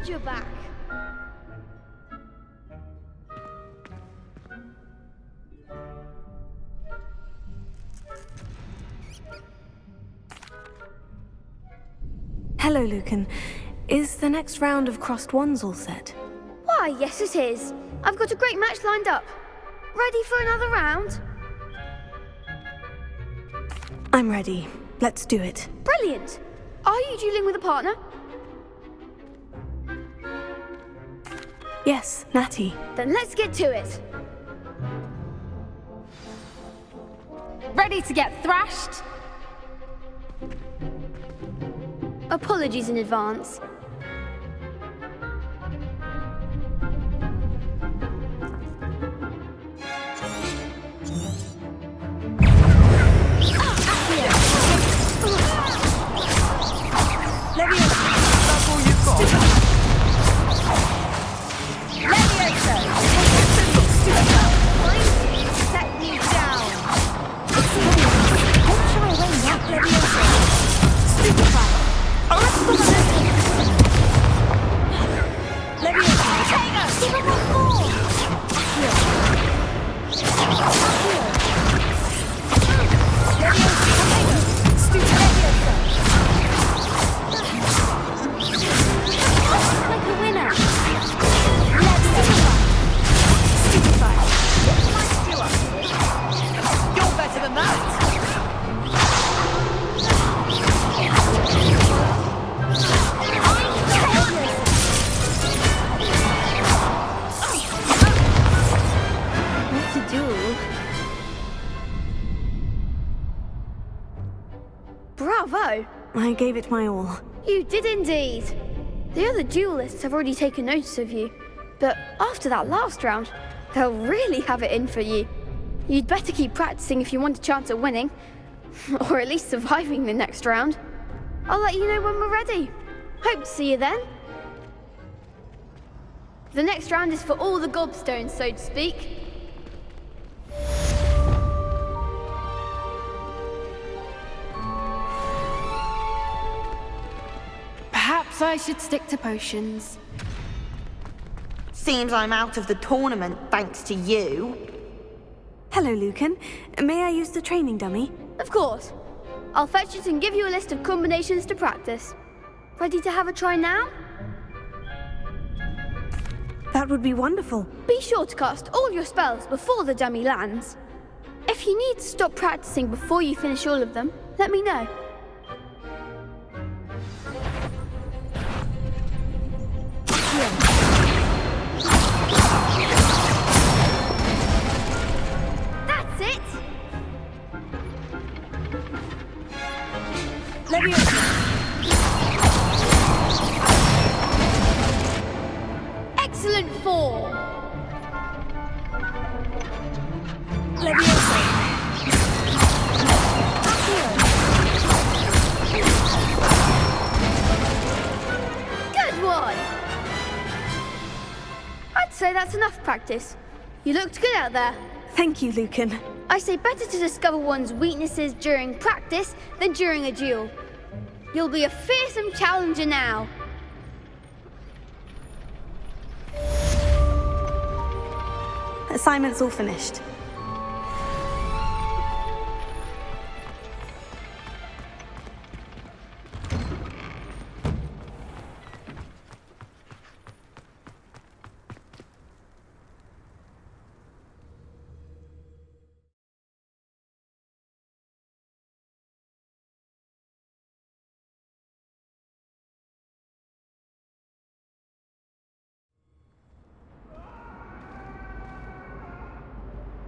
you're back. Hello, Lucan. Is the next round of crossed wands all set? Why, yes it is. I've got a great match lined up. Ready for another round? I'm ready. Let's do it. Brilliant. Are you dueling with a partner? Yes, Natty. Then let's get to it. Ready to get thrashed? Apologies in advance. Bravo! I gave it my all. You did indeed. The other duelists have already taken notice of you, but after that last round, they'll really have it in for you. You'd better keep practicing if you want a chance at winning, or at least surviving the next round. I'll let you know when we're ready. Hope to see you then. The next round is for all the gobstones, so to speak. Perhaps I should stick to potions. Seems I'm out of the tournament thanks to you. Hello, Lucan. May I use the training dummy? Of course. I'll fetch it and give you a list of combinations to practice. Ready to have a try now? That would be wonderful. Be sure to cast all your spells before the dummy lands. If you need to stop practicing before you finish all of them, let me know. That's it! Excellent form! Good one! I'd say that's enough practice. You looked good out there. Thank you, Lucan. I say better to discover one's weaknesses during practice than during a duel. You'll be a fearsome challenger now. Assignment's all finished.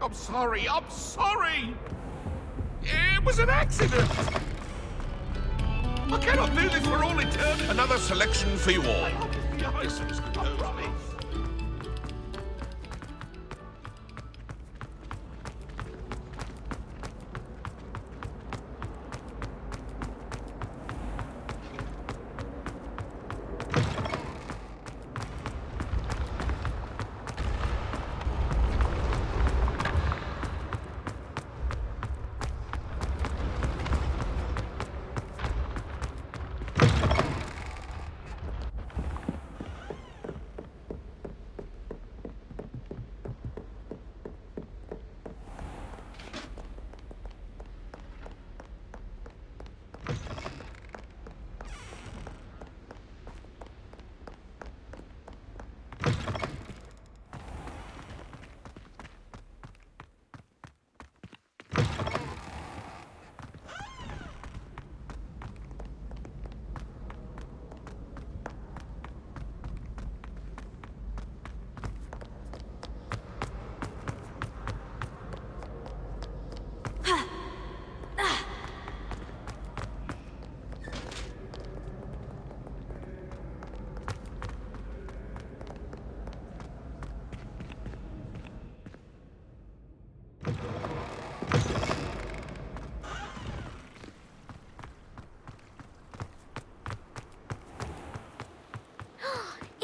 I'm sorry! It was an accident! I cannot do this for all eternity! Another selection for you all.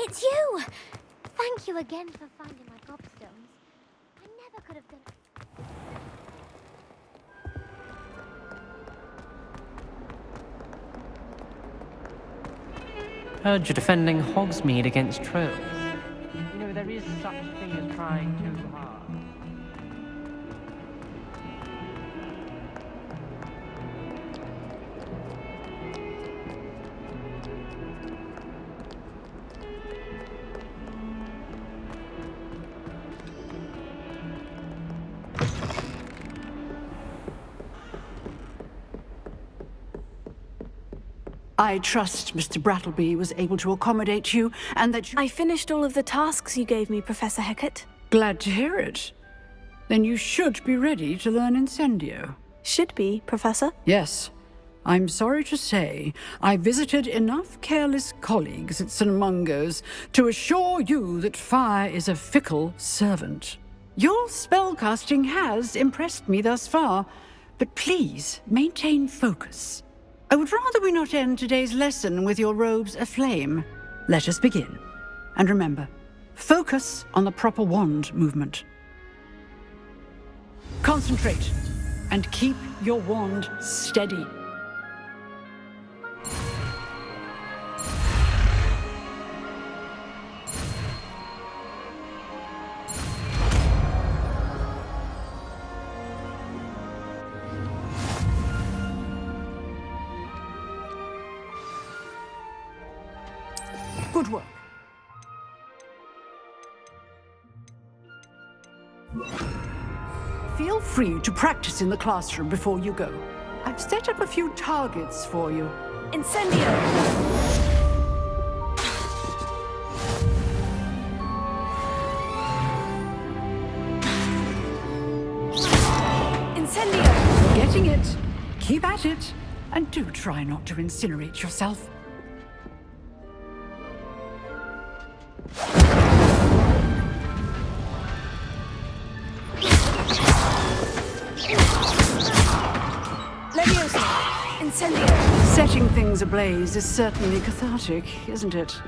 it's you! Thank you again for finding my gobstones. I never could have done it. Heard you're defending Hogsmeade against trolls. You know, there is such a thing as trying too hard. I trust Mr. Brattleby was able to accommodate you, and that you— I finished all of the tasks you gave me, Professor Hecat. Glad to hear it. Then you should be ready to learn Incendio. Should be, Professor. Yes. I'm sorry to say, I visited enough careless colleagues at St. Mungo's to assure you that fire is a fickle servant. Your spellcasting has impressed me thus far, but please maintain focus. I would rather we not end today's lesson with your robes aflame. Let us begin. And remember, focus on the proper wand movement. Concentrate, and keep your wand steady. Good work. Feel free to practice in the classroom before you go. I've set up a few targets for you. Incendio! Incendio! Getting it. Keep at it. And do try not to incinerate yourself. Leviosa! Incendio! Setting things ablaze is certainly cathartic, isn't it?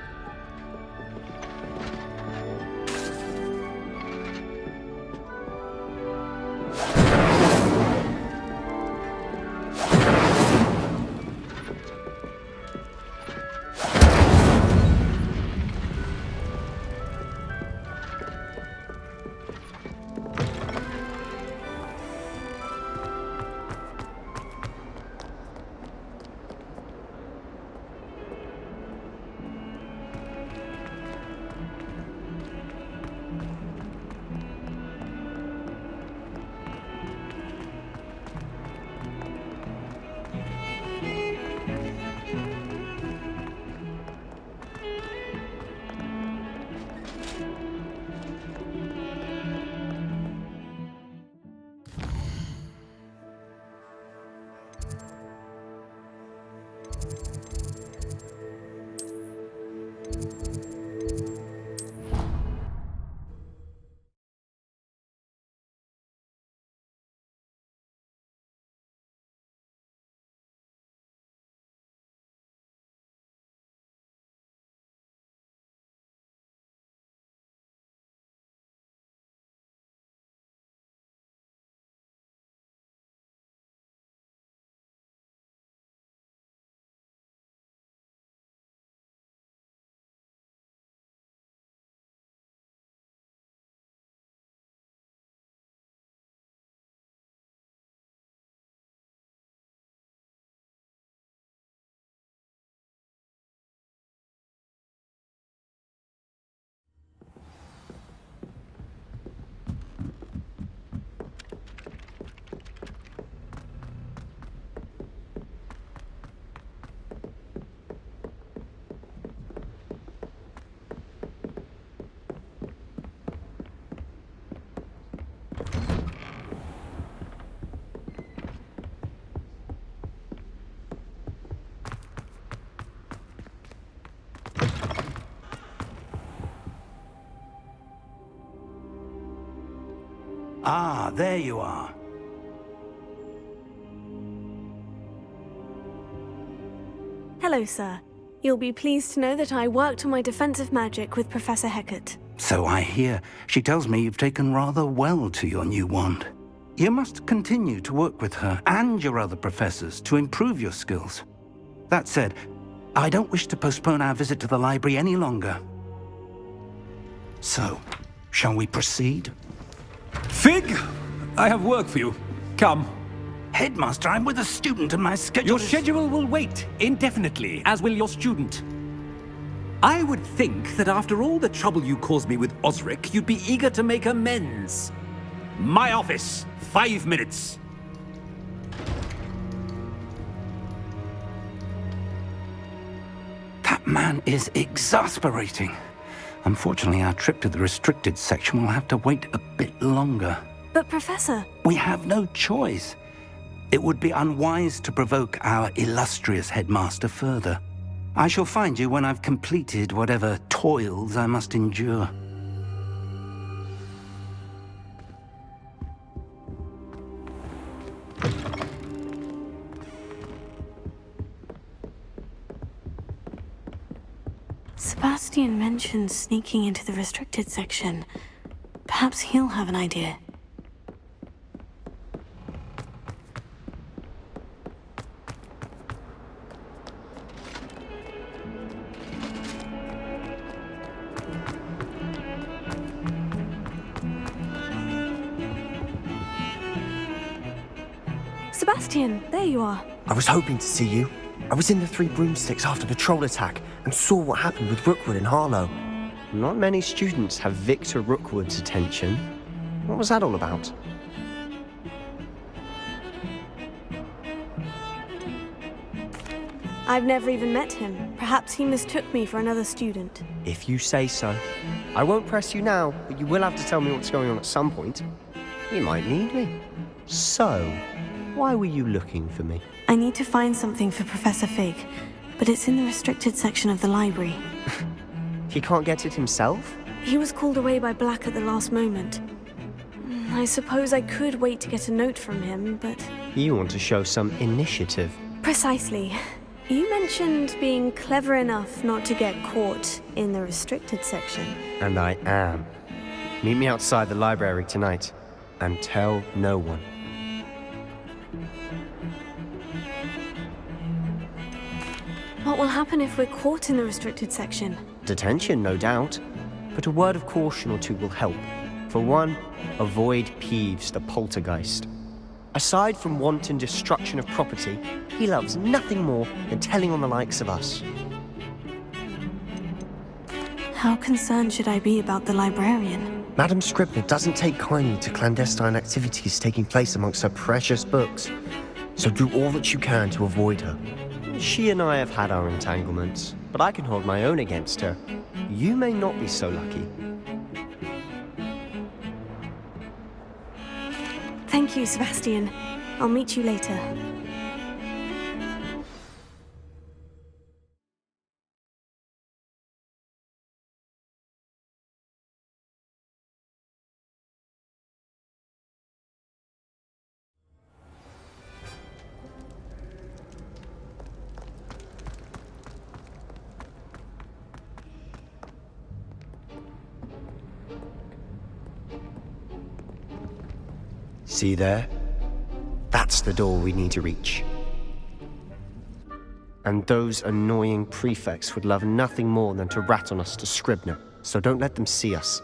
Ah, there you are. Hello, sir. You'll be pleased to know that I worked on my defensive magic with Professor Hecat. So I hear. She tells me you've taken rather well to your new wand. You must continue to work with her and your other professors to improve your skills. That said, I don't wish to postpone our visit to the library any longer. So, shall we proceed? Fig, I have work for you. Come. Headmaster, I'm with a student and my schedule Your schedule will wait indefinitely, as will your student. I would think that after all the trouble you caused me with Osric, you'd be eager to make amends. My office, 5 minutes. That man is exasperating. Unfortunately, our trip to the restricted section will have to wait a bit longer. But Professor... We have no choice. It would be unwise to provoke our illustrious headmaster further. I shall find you when I've completed whatever toils I must endure. Sebastian mentioned sneaking into the restricted section. Perhaps he'll have an idea. Sebastian, there you are. I was hoping to see you. I was in the Three Broomsticks after the troll attack and saw what happened with Rookwood and Harlow. Not many students have Victor Rookwood's attention. What was that all about? I've never even met him. Perhaps he mistook me for another student. If you say so. I won't press you now, but you will have to tell me what's going on at some point. You might need me. So, why were you looking for me? I need to find something for Professor Fig, but it's in the restricted section of the library. He can't get it himself? He was called away by Black at the last moment. I suppose I could wait to get a note from him, but... You want to show some initiative. Precisely. You mentioned being clever enough not to get caught in the restricted section. And I am. Meet me outside the library tonight, and tell no one. What will happen if we're caught in the restricted section? Detention, no doubt. But a word of caution or two will help. For one, avoid Peeves, the poltergeist. Aside from wanton destruction of property, he loves nothing more than telling on the likes of us. How concerned should I be about the librarian? Madam Scribner doesn't take kindly to clandestine activities taking place amongst her precious books. So do all that you can to avoid her. She and I have had our entanglements, but I can hold my own against her. You may not be so lucky. Thank you, Sebastian. I'll meet you later. See there? That's the door we need to reach. And those annoying prefects would love nothing more than to rat on us to Scribner, so don't let them see us.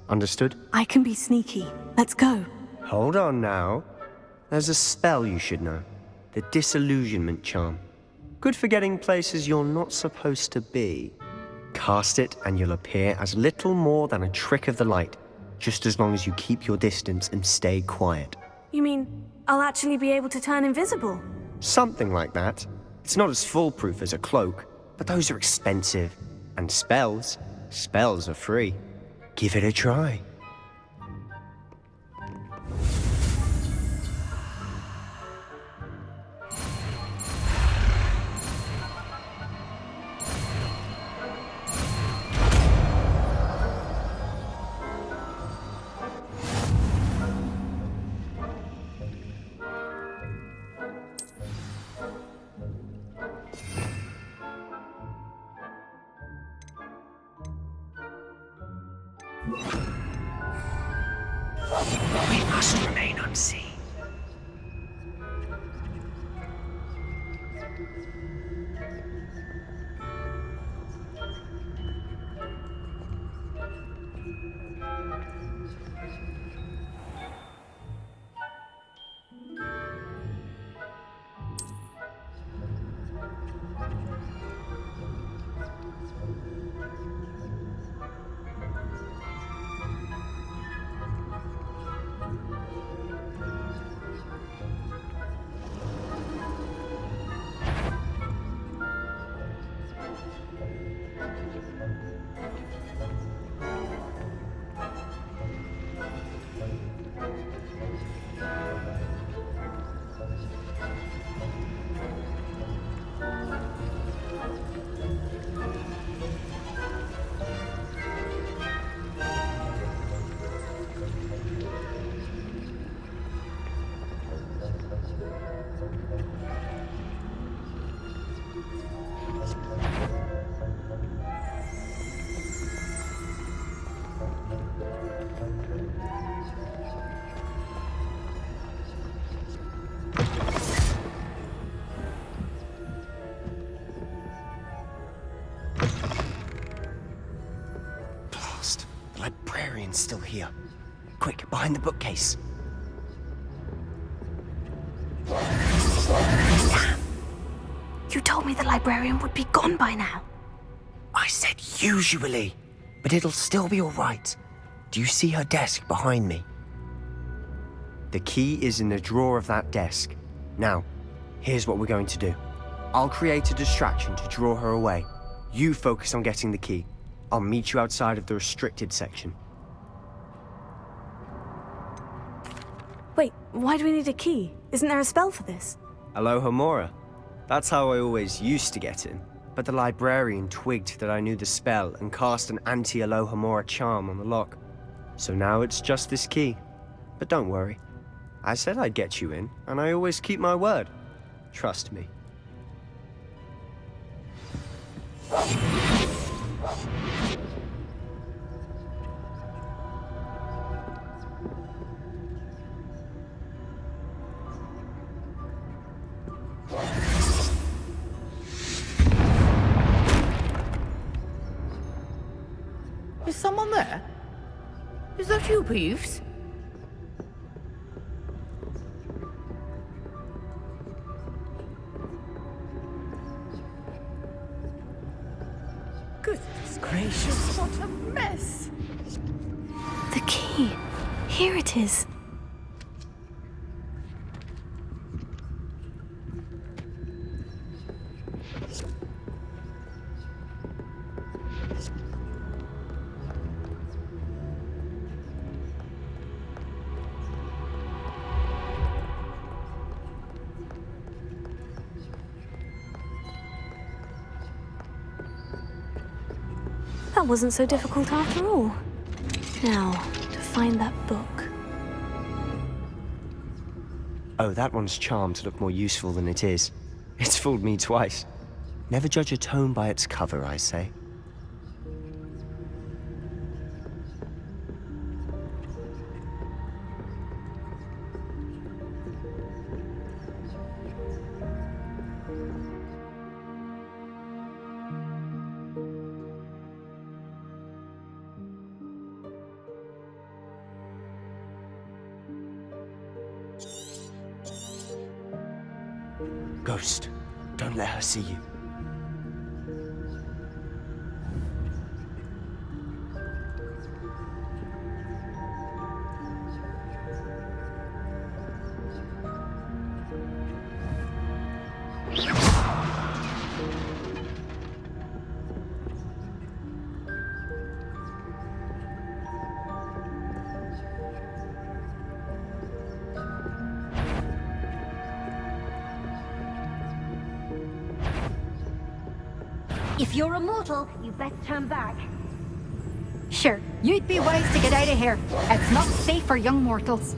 Understood? I can be sneaky. Let's go. Hold on now. There's a spell you should know. The Disillusionment Charm. Good for getting places you're not supposed to be. Cast it and you'll appear as little more than a trick of the light, just as long as you keep your distance and stay quiet. You mean I'll actually be able to turn invisible? Something like that. It's not as foolproof as a cloak, but those are expensive. And spells are free. Give it a try. must remain unseen. Blast. The librarian's still here. Quick, behind the bookcase. You told me the librarian would be gone by now. I said usually, but it'll still be all right. Do you see her desk behind me? The key is in the drawer of that desk. Now, here's what we're going to do. I'll create a distraction to draw her away. You focus on getting the key. I'll meet you outside of the restricted section. Wait, why do we need a key? Isn't there a spell for this? Alohomora. That's how I always used to get in. But the librarian twigged that I knew the spell and cast an anti-Alohomora charm on the lock. So now it's just this key. But don't worry. I said I'd get you in, and I always keep my word. Trust me. Is someone there? Is that you, Peeves? Goodness gracious, what a mess! The key. Here it is. That wasn't so difficult after all. Now, to find that book. Oh, that one's charmed to look more useful than it is. It's fooled me twice. Never judge a tome by its cover, I say. Ghost, don't let her see you. If you're a mortal, you best turn back. Sure, you'd be wise to get out of here. It's not safe for young mortals.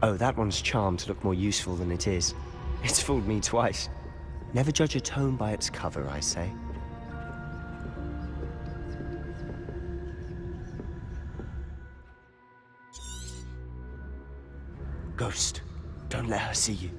Oh, that one's charmed to look more useful than it is. It's fooled me twice. Never judge a tome by its cover, I say. Ghost, don't let her see you.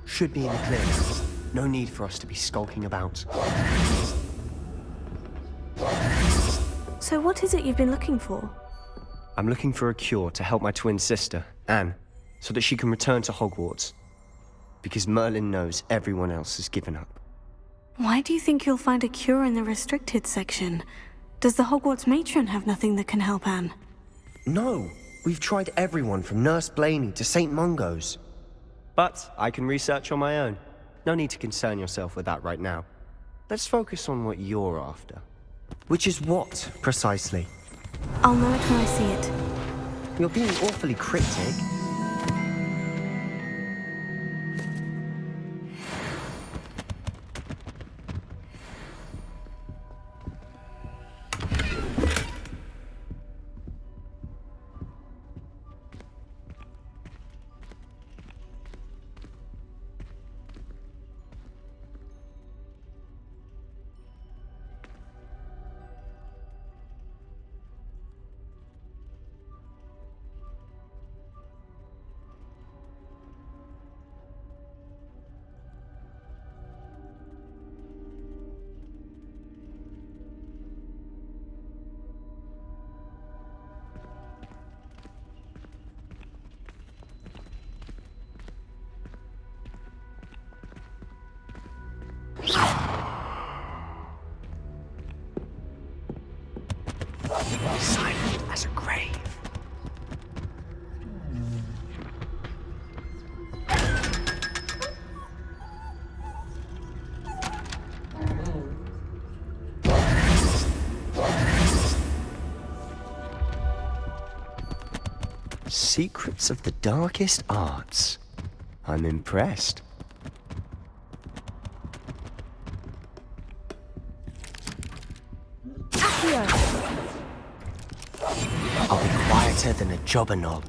Should be in the clear. No need for us to be skulking about. So what is it you've been looking for? I'm looking for a cure to help my twin sister, Anne, so that she can return to Hogwarts. Because Merlin knows everyone else has given up. Why do you think you'll find a cure in the restricted section? Does the Hogwarts matron have nothing that can help Anne? No! We've tried everyone from Nurse Blaney to St. Mungo's. But I can research on my own. No need to concern yourself with that right now. Let's focus on what you're after. Which is what, precisely? I'll know it when I see it. You're being awfully cryptic. Silent as a grave. Secrets of the darkest arts. I'm impressed. I'll be quieter than a jobberknoll.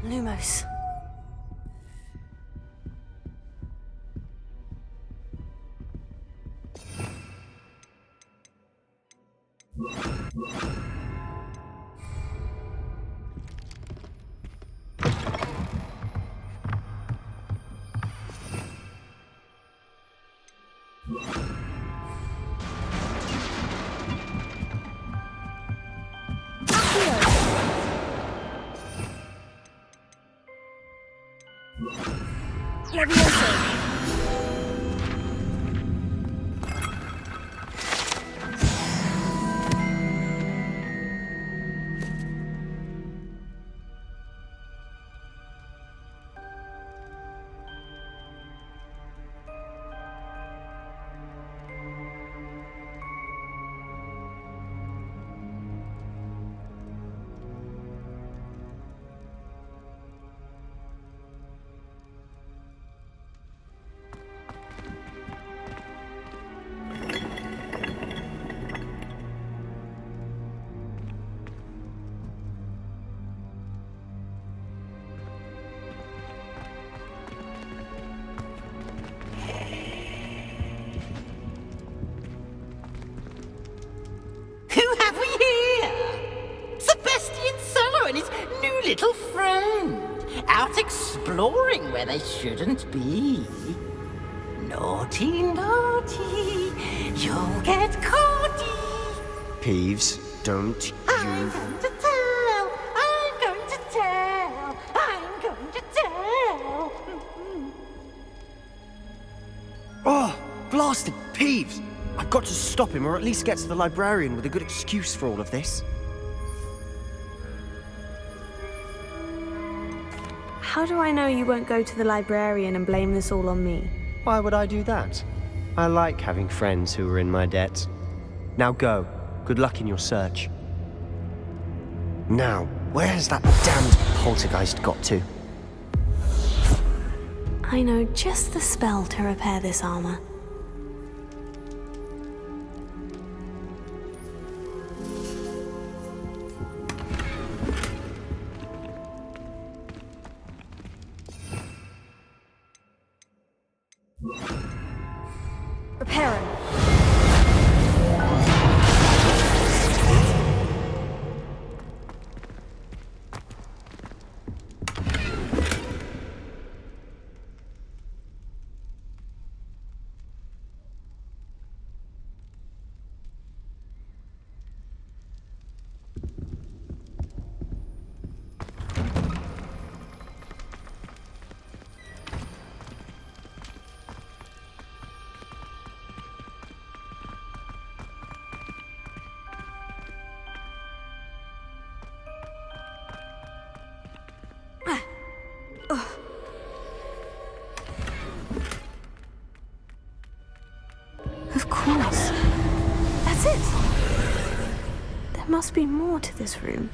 Lumos. Little friend, out exploring where they shouldn't be. Naughty, naughty, you'll get caughty. Peeves, don't I'm going to tell, I'm going to tell, I'm going to tell. Oh, blasted Peeves! I've got to stop him, or at least get to the librarian with a good excuse for all of this. How do I know you won't go to the librarian and blame this all on me? Why would I do that? I like having friends who are in my debt. Now go. Good luck in your search. Now, where has that damned poltergeist got to? I know just the spell to repair this armor. Repairing. Of course. That's it! There must be more to this room.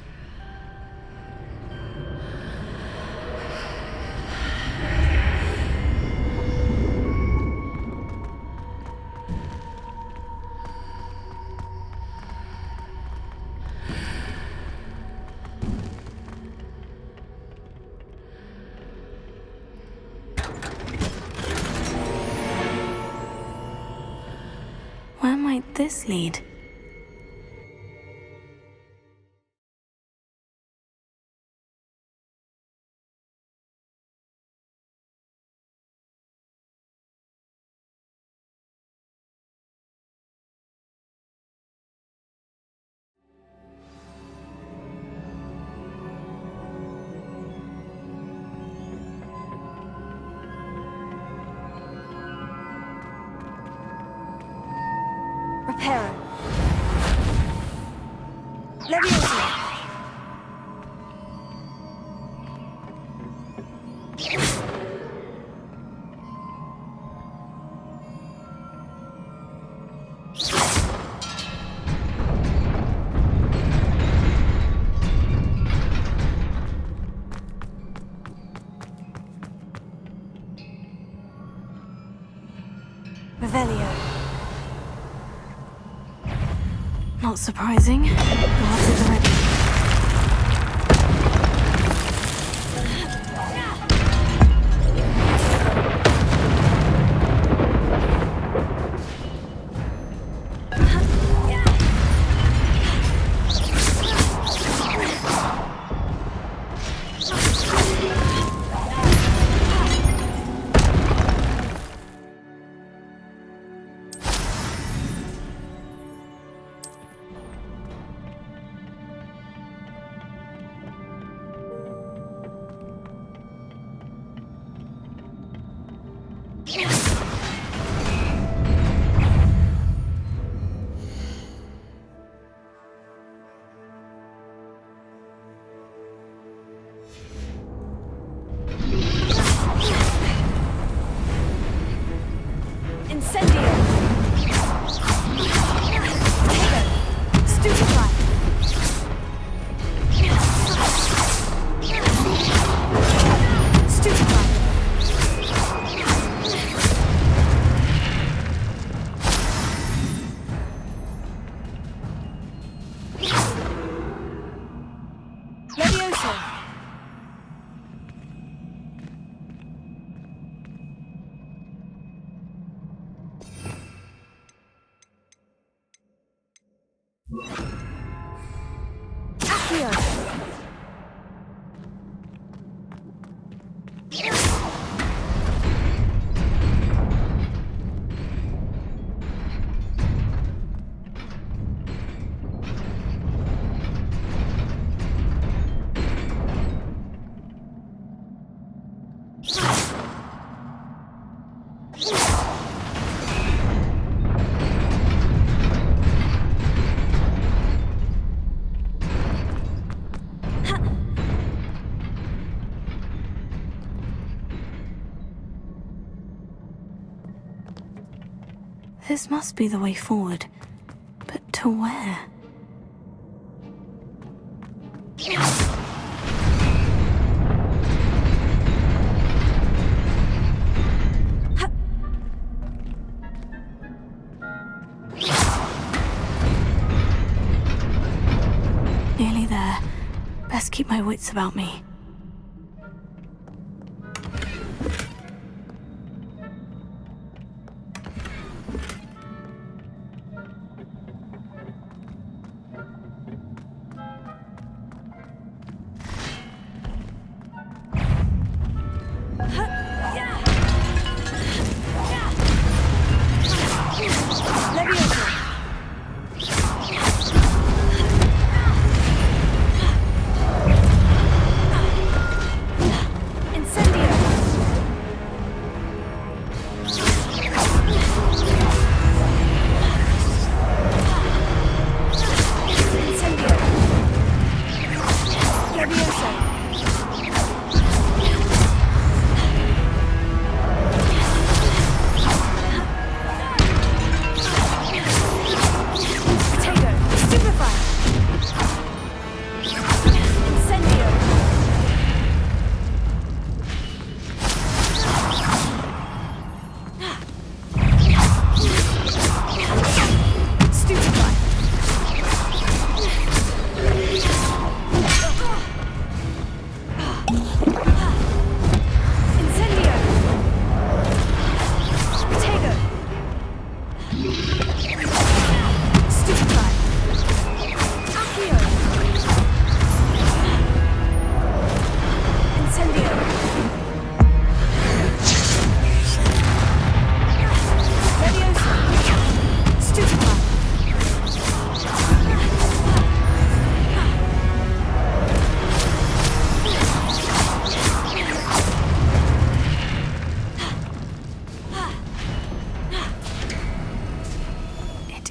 Where might this lead? Repairing. Leviosa. Revelio. Not surprising. Guards at the ready. This must be the way forward. But to where? Nearly there. Best keep my wits about me.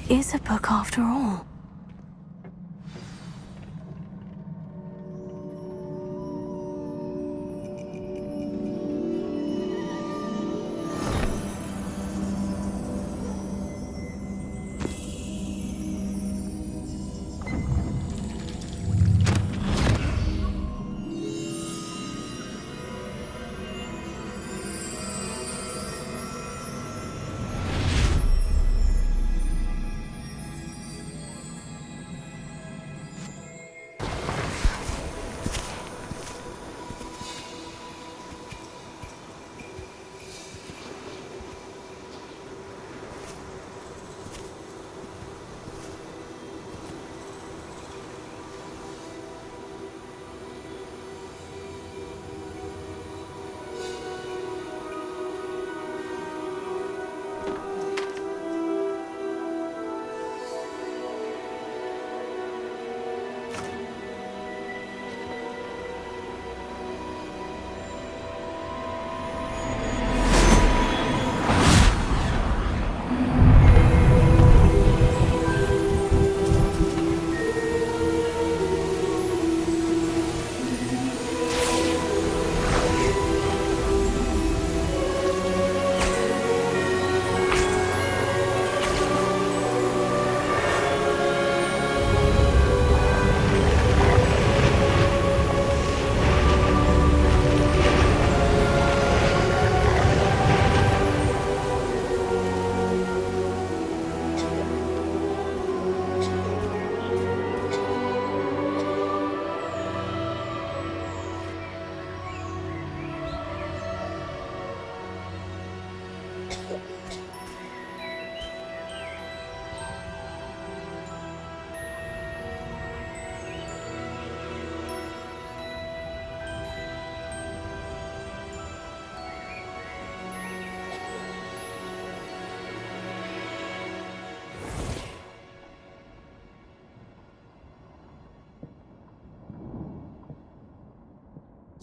Is a book after all.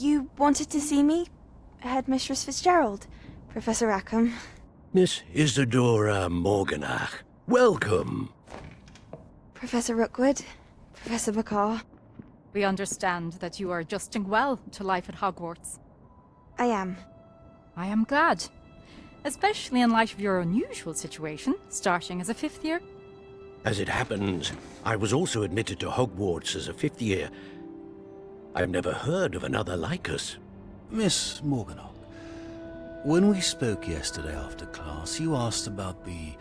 You wanted to see me? Headmistress Fitzgerald, Professor Rackham. Miss Isadora Morganach, welcome. Professor Rookwood, Professor Bakar. We understand that you are adjusting well to life at Hogwarts. I am. I am glad. especially in light of your unusual situation, starting as a 5th year. As it happens, I was also admitted to Hogwarts as a 5th year. I've never heard of another like us. Miss Morganach, when we spoke yesterday after class, you asked about the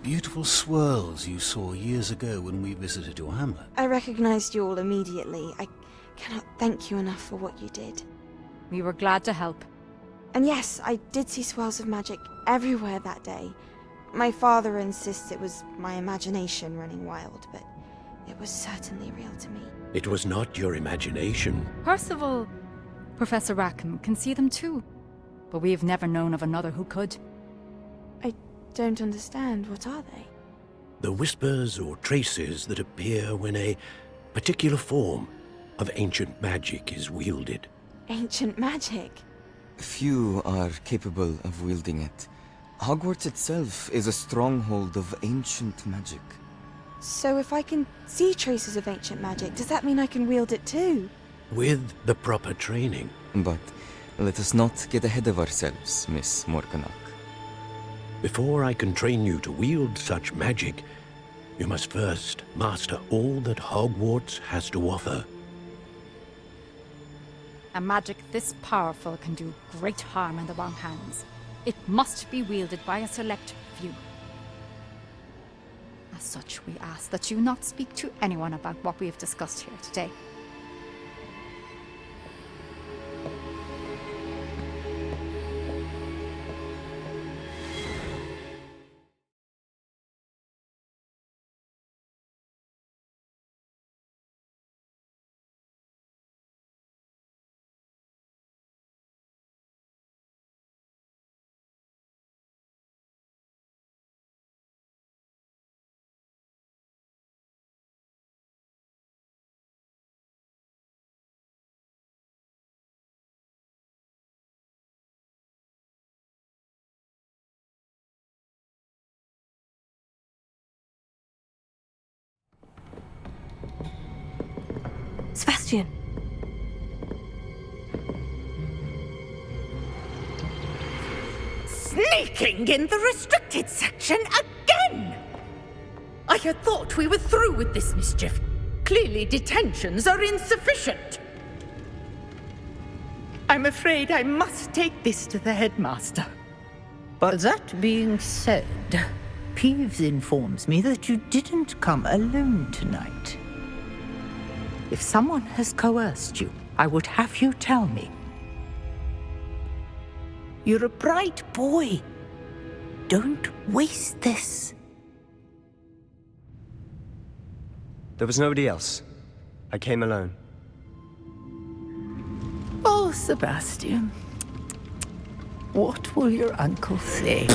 beautiful swirls you saw years ago when we visited your hamlet. I recognized you all immediately. I cannot thank you enough for what you did. We were glad to help. And yes, I did see swirls of magic everywhere that day. My father insists it was my imagination running wild, but it was certainly real to me. It was not your imagination. Percival, Professor Rackham can see them too, but we've never known of another who could. I don't understand. What are they? The whispers or traces that appear when a particular form of ancient magic is wielded. Ancient magic? Few are capable of wielding it. Hogwarts itself is a stronghold of ancient magic. So if I can see traces of ancient magic, does that mean I can wield it too? With the proper training. But let us not get ahead of ourselves, Miss Morganach. Before I can train you to wield such magic, you must first master all that Hogwarts has to offer. A magic this powerful can do great harm in the wrong hands. It must be wielded by a select few. As such, we ask that you not speak to anyone about what we have discussed here today. Sebastian! Sneaking in the restricted section again! I had thought we were through with this mischief. Clearly detentions are insufficient. I'm afraid I must take this to the headmaster. But that being said, Peeves informs me that you didn't come alone tonight. If someone has coerced you, I would have you tell me. You're a bright boy. Don't waste this. There was nobody else. I came alone. Oh, Sebastian. What will your uncle say?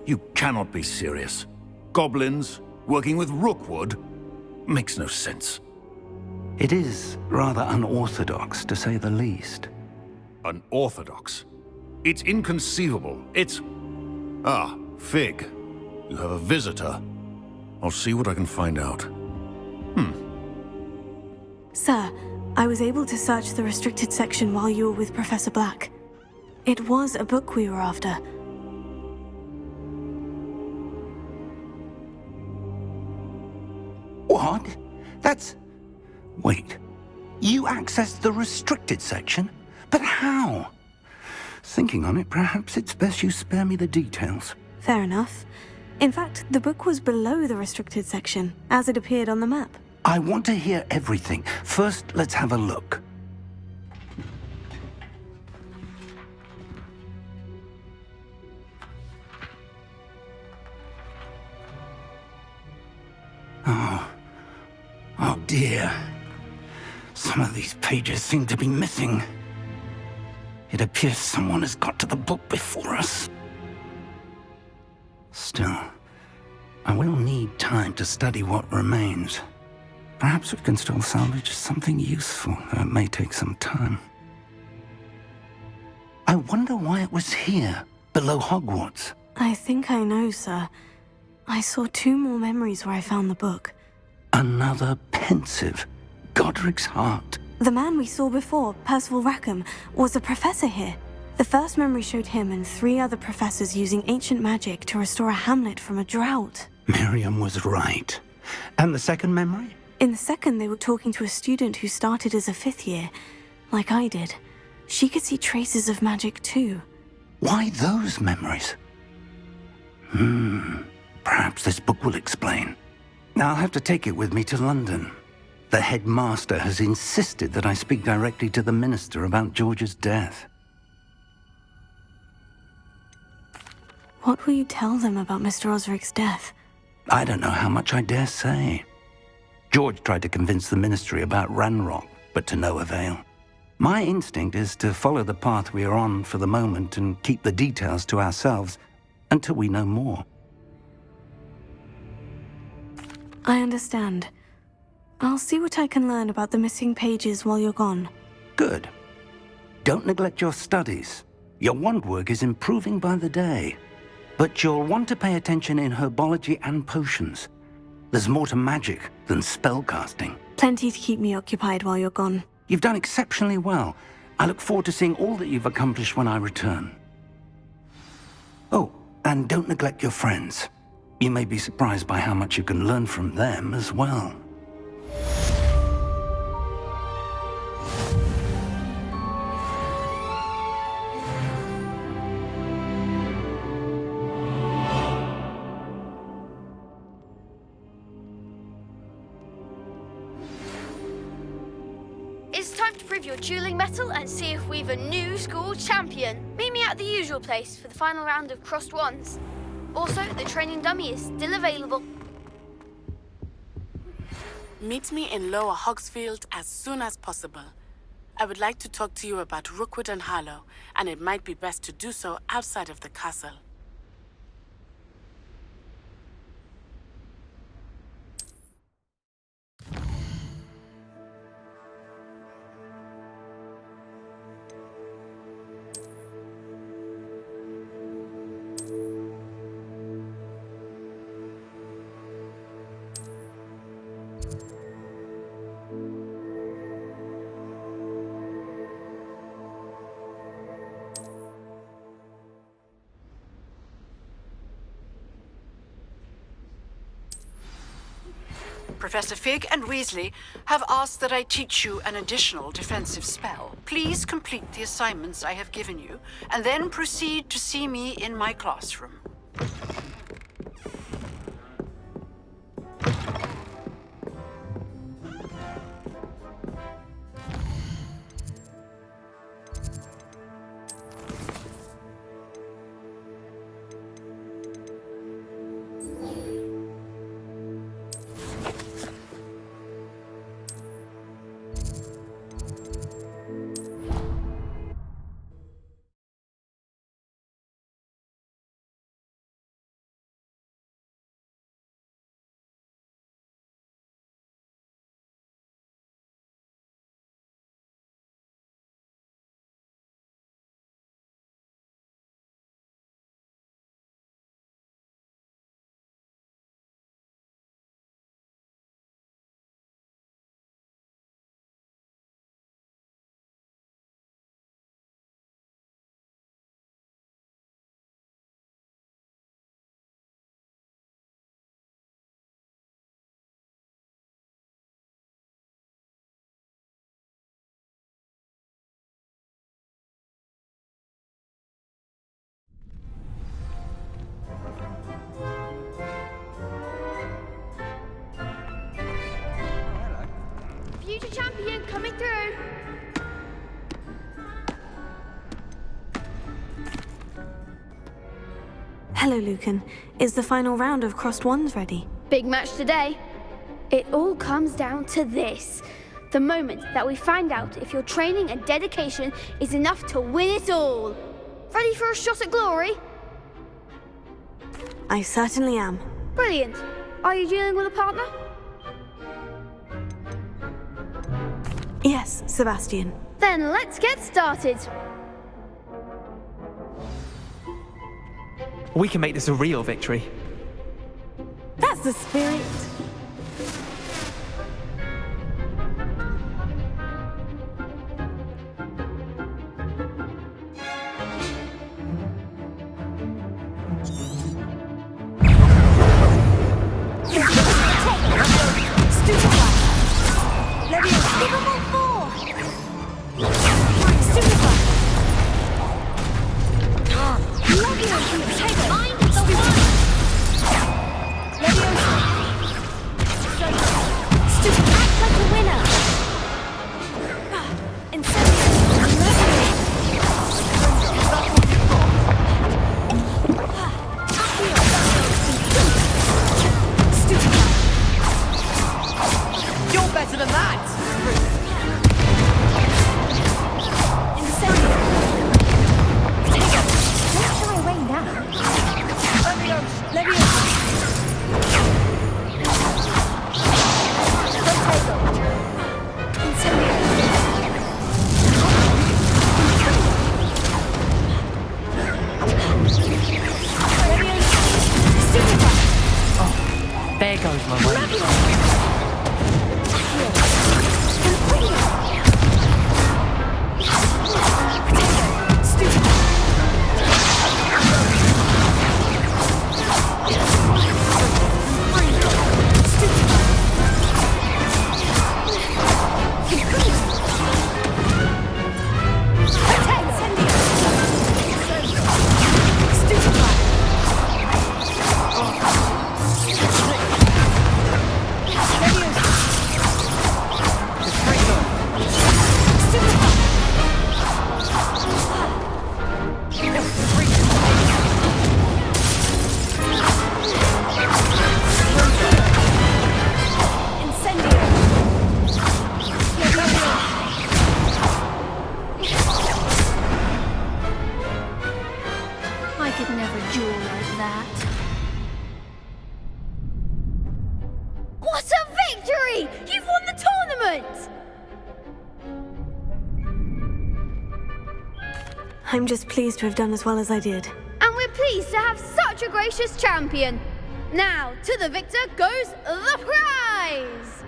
You cannot be serious. Goblins working with Rookwood? Makes no sense. It is rather unorthodox, to say the least. Unorthodox? It's inconceivable. It's... Ah, Fig. You have a visitor. I'll see what I can find out. Sir, I was able to search the restricted section while you were with Professor Black. It was a book we were after. What? That's... Wait. You accessed the restricted section? But how? Thinking on it, perhaps it's best you spare me the details. Fair enough. In fact, the book was below the restricted section, as it appeared on the map. I want to hear everything. First, let's have a look. Oh dear. Some of these pages seem to be missing. It appears someone has got to the book before us. Still, I will need time to study what remains. Perhaps we can still salvage something useful, though it may take some time. I wonder why it was here, below Hogwarts. I think I know, sir. I saw 2 more memories where I found the book. Another pensive. Godric's heart. The man we saw before, Percival Rackham, was a professor here. The first memory showed him and 3 other professors using ancient magic to restore a hamlet from a drought. Miriam was right. And the second memory? In the second, they were talking to a student who started as a 5th year, like I did. She could see traces of magic too. Why those memories? Perhaps this book will explain. I'll have to take it with me to London. The headmaster has insisted that I speak directly to the minister about George's death. What will you tell them about Mr. Osric's death? I don't know how much I dare say. George tried to convince the ministry about Ranrock, but to no avail. My instinct is to follow the path we are on for the moment and keep the details to ourselves until we know more. I understand. I'll see what I can learn about the missing pages while you're gone. Good. Don't neglect your studies. Your wand work is improving by the day. But you'll want to pay attention in herbology and potions. There's more to magic than spellcasting. Plenty to keep me occupied while you're gone. You've done exceptionally well. I look forward to seeing all that you've accomplished when I return. Oh, and don't neglect your friends. You may be surprised by how much you can learn from them as well. It's time to prove your dueling mettle and see if we've a new school champion. Meet me at the usual place for the final round of crossed wands. Also, the training dummy is still available. Meet me in Lower Hogsfield as soon as possible. I would like to talk to you about Rookwood and Harlow, and it might be best to do so outside of the castle. Professor Fig and Weasley have asked that I teach you an additional defensive spell. Please complete the assignments I have given you, and then proceed to see me in my classroom. Hello, Lucan. Is the final round of Crossed Wands ready? Big match today. It all comes down to this. The moment that we find out if your training and dedication is enough to win it all. Ready for a shot at glory? I certainly am. Brilliant. Are you dealing with a partner? Yes, Sebastian. Then let's get started. We can make this a real victory. That's the spirit. There goes my money. What a victory! You've won the tournament! I'm just pleased to have done as well as I did. And we're pleased to have such a gracious champion. Now, to the victor goes the prize!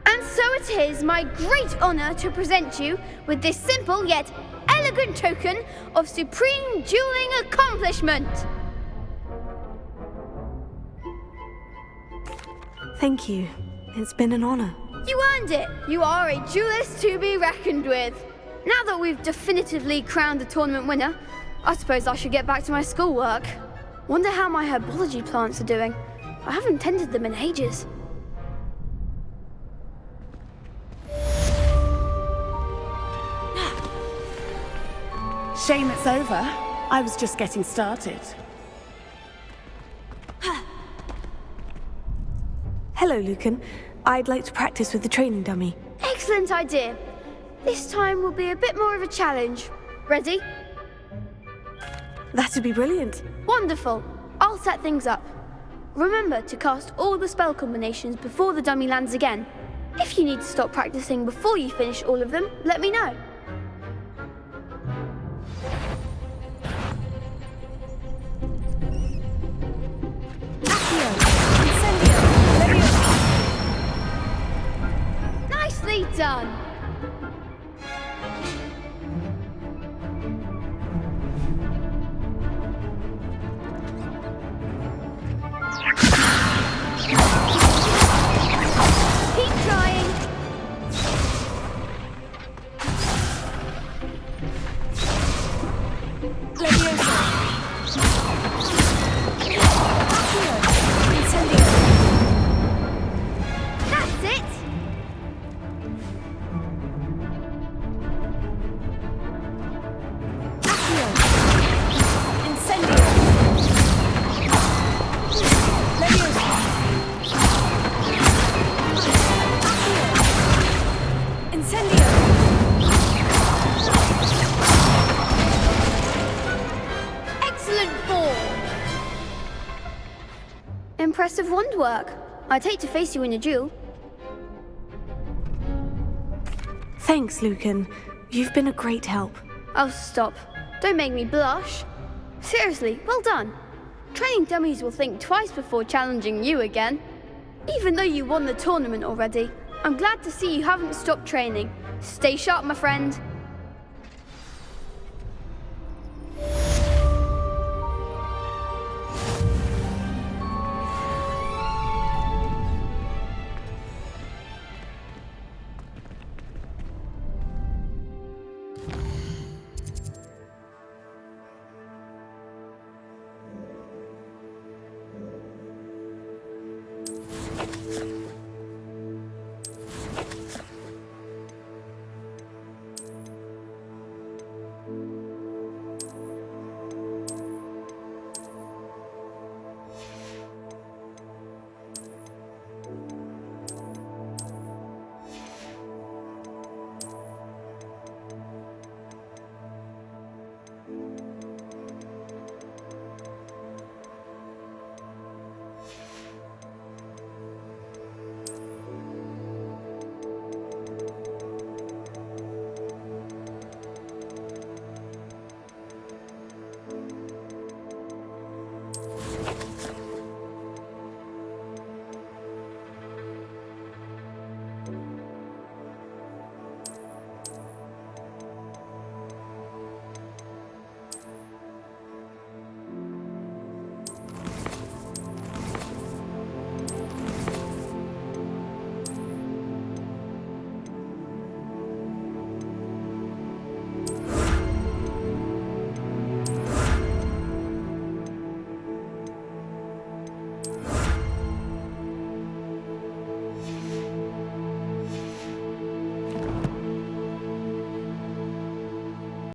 And so it is my great honor to present you with this simple yet elegant token of supreme dueling accomplishment. Thank you. It's been an honor. You earned it. You are a duelist to be reckoned with. Now that we've definitively crowned the tournament winner, I suppose I should get back to my schoolwork. Wonder how my herbology plants are doing. I haven't tended them in ages. Shame it's over. I was just getting started. Hello, Lucan. I'd like to practice with the training dummy. Excellent idea. This time will be a bit more of a challenge. Ready? That'd be brilliant. Wonderful. I'll set things up. Remember to cast all the spell combinations before the dummy lands again. If you need to stop practicing before you finish all of them, let me know. Nicely done. Keep trying. impressive wand work. I'd hate to face you in a duel. Thanks, Lucan. You've been a great help. Oh, stop. Don't make me blush. Seriously, well done. Training dummies will think twice before challenging you again. Even though you won the tournament already, I'm glad to see you haven't stopped training. Stay sharp, my friend.